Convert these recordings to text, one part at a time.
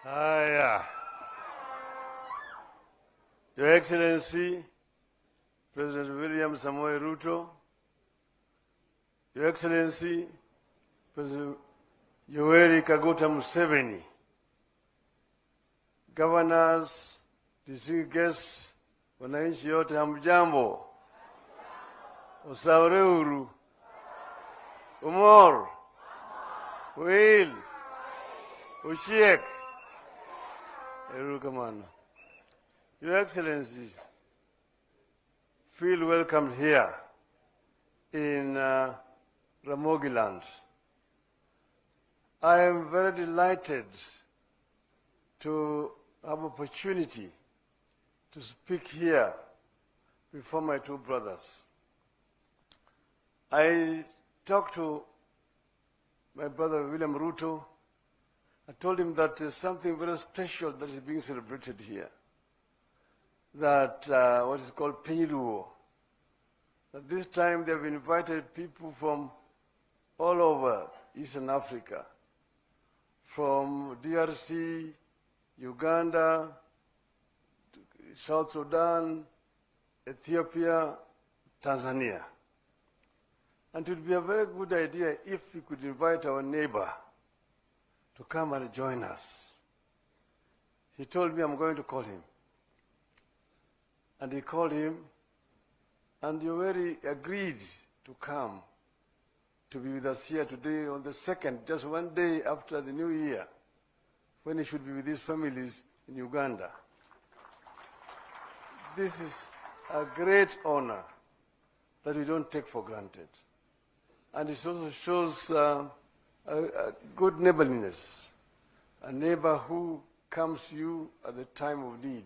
Haya. Your Excellency, President William Samoei Ruto, Your Excellency, President Yoweri Kaguta Museveni, governors, distinguished guests, wananchi yote hamjambo, Osaureuru, Umor, Will, Ushiek, Erukamana. Your Excellencies, feel welcome here in Ramogi land. I am very delighted to have opportunity to speak here before my two brothers. I talked to my brother William Ruto. I told him that there's something very special that is being celebrated here. That what is called Penyiluo. That this time they have invited people from all over Eastern Africa, from DRC, Uganda, South Sudan, Ethiopia, Tanzania. And it would be a very good idea if we could invite our neighbor to come and join us. He told me I'm going to call him. And he called him, and Yoweri agreed to come to be with us here today on the 2nd, just one day after the New Year, when he should be with his families in Uganda. This is a great honor that we don't take for granted. And it also shows a good neighborliness, a neighbor who comes to you at the time of need.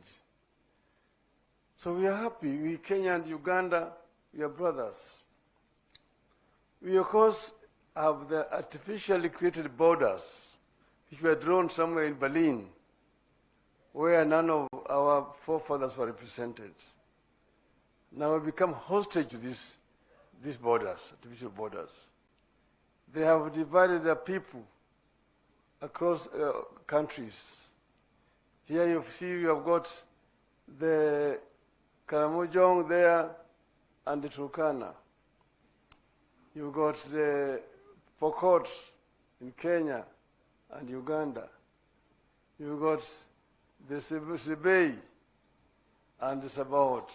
So we are happy. We, Kenya and Uganda, we are brothers. We, of course, have the artificially created borders, which were drawn somewhere in Berlin, where none of our forefathers were represented. Now we become hostage to these borders, artificial borders. They have divided their people across countries. Here you see you have got the Karamojong there and the Turkana. You've got the Pokot in Kenya and Uganda. You've got the Sibei and the Sabaot.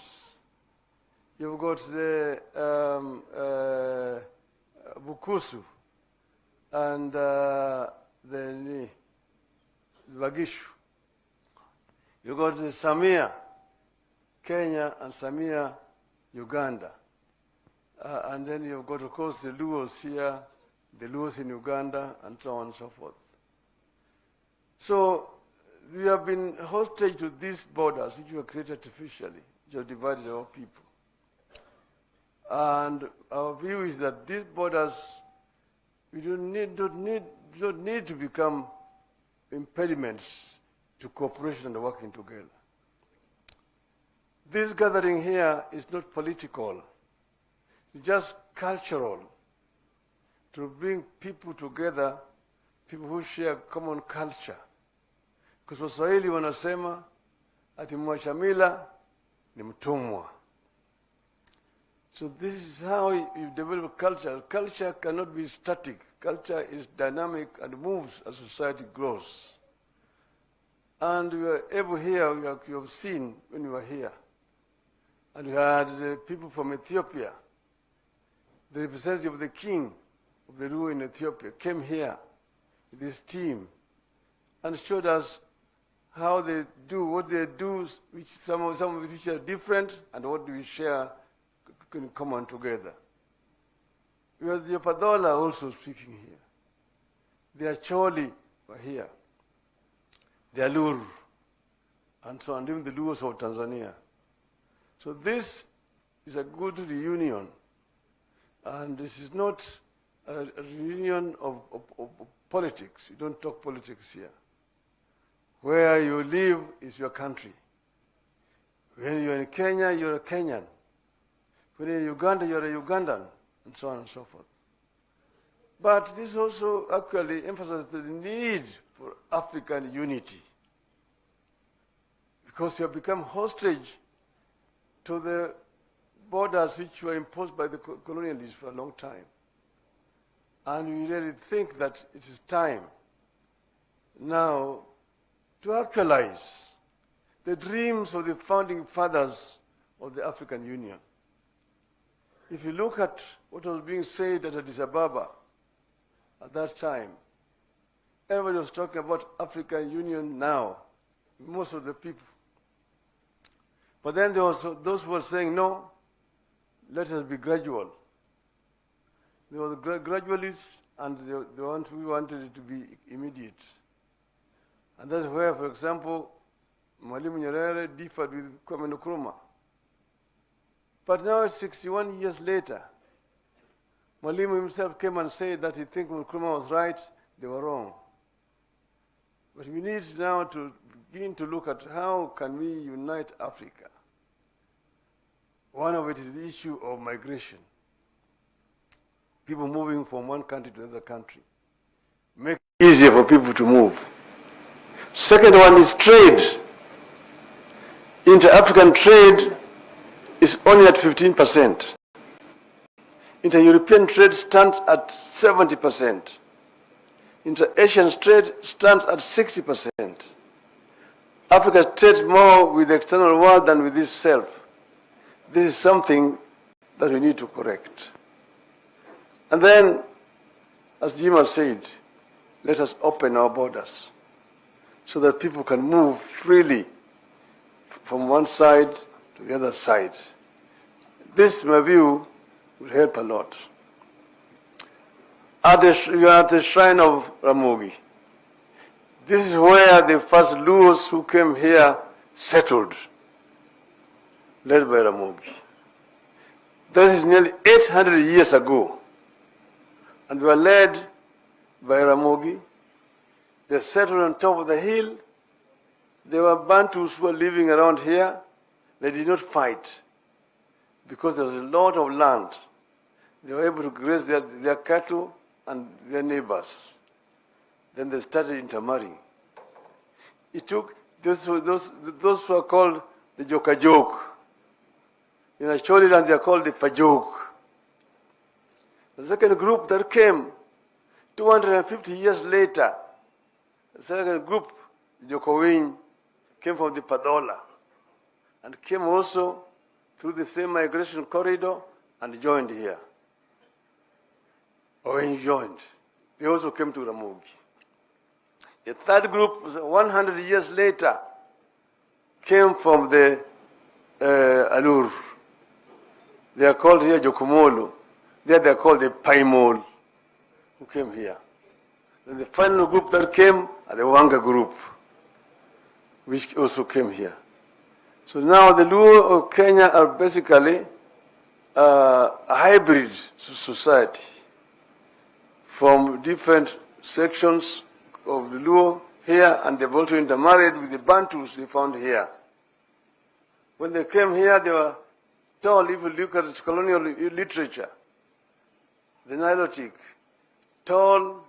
You've got the Bukusu and the Wagishu. You've got the Samia, Kenya, and Samia, Uganda. And then you've got, of course, the LUOS here, the LUOS in Uganda, and so on and so forth. So we have been hostage to these borders, which were created artificially, which have divided our people. And our view is that these borders, we don't need to become impediments to cooperation and working together. This gathering here is not political. It's just cultural, to bring people together, people who share common culture. Because Waswahili wanasema ati mwachamila ni mtumwa. So this is how you develop culture. Culture cannot be static. Culture is dynamic and moves as society grows. And we were able here, you have seen when we were here. And we had people from Ethiopia. The representative of the king of the Luo in Ethiopia came here with his team and showed us how they do, what they do, which some of which are different, and what do we share in common together. We have the Padola also speaking here. The Acholi were here. The Alur, and so on, even the Luos of Tanzania. So this is a good reunion. And this is not a reunion of politics. You don't talk politics here. Where you live is your country. When you're in Kenya, you're a Kenyan. When you're in Uganda, you're a Ugandan, and so on and so forth. But this also actually emphasizes the need for African unity. because you have become hostage to the borders which were imposed by the colonialists for a long time. And we really think that it is time now to actualize the dreams of the founding fathers of the African Union. If you look at what was being said at Addis Ababa at that time, everybody was talking about African Union now, most of the people. But then there was those who were saying, no, let us be gradual. There were the gradualists and the ones who wanted it to be immediate. And that's where, for example, Mwalimu Nyerere differed with Kwame Nkrumah. But now, 61 years later, Mwalimu himself came and said that he thinks Nkrumah was right, they were wrong. But we need now to begin to look at how can we unite Africa. One of it is the issue of migration. People moving from one country to another country. Make it easier for people to move. Second one is trade. Inter-African trade is only at 15%. Inter-European trade stands at 70%. Inter-Asian trade stands at 60%. Africa trades more with the external world than with itself. This is something that we need to correct. And then, as Jim has said, let us open our borders so that people can move freely from one side to the other side. This, in my view, will help a lot. You are at the shrine of Ramogi. This is where the first LUOS who came here settled, led by Ramogi. This is nearly 800 years ago, and we were led by Ramogi. They settled on top of the hill. There were Bantus who were living around here. They did not fight because there was a lot of land. They were able to graze their cattle and their neighbors. Then they started intermarrying. It took those who are called the Jokajok. In Acholiland, they are called the Pajok. The second group that came 250 years later, the second group, the Jokowin, came from the Padola and came also through the same migration corridor and joined here. Or when he joined, they also came to Ramogi. The third group, 100 years later, came from the Alur. They are called here Jokumolo. There they are called the Paimol, who came here. Then the final group that came are the Wanga group, which also came here. So now the Luo of Kenya are basically a hybrid society from different sections of the Luo here, and they've also intermarried with the Bantus they found here. When they came here, they were tall. If you look at colonial literature, the Nilotic, tall,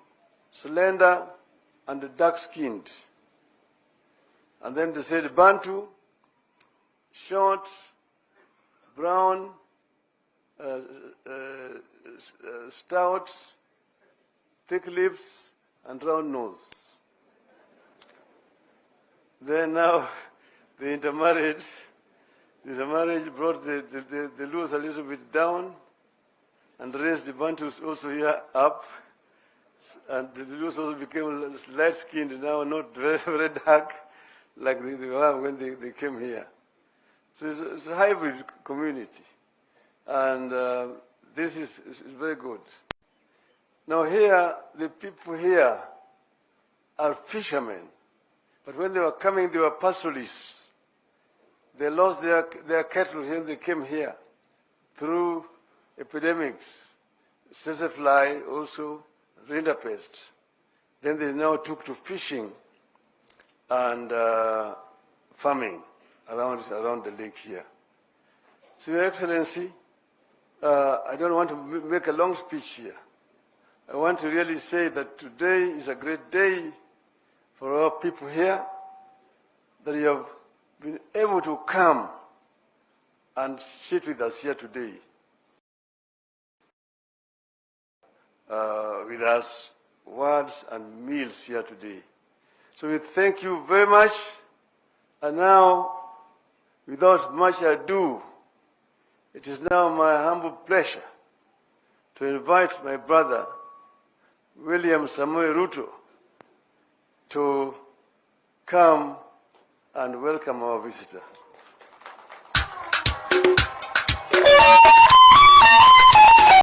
slender, and dark-skinned. And then they said Bantu, short, brown, stout, thick lips, and round nose. Then now they intermarried. This marriage brought the Luos a little bit down and raised the Bantus also here up. And the Luos also became light-skinned now, not very, very dark like they were when they came here. So it's a hybrid community. And this is very good. Now here, the people here are fishermen. But when they were coming, they were pastoralists. They lost their cattle when they came here through epidemics, fly also, rinderpest. Then they now took to fishing and farming around the lake here. So, Your Excellency, I don't want to make a long speech here. I want to really say that today is a great day for our people here, that you have been able to come and sit with us here today. With us, words and meals here today. So we thank you very much. And now, without much ado, it is now my humble pleasure to invite my brother, William Samoei Ruto, to come and welcome our visitor.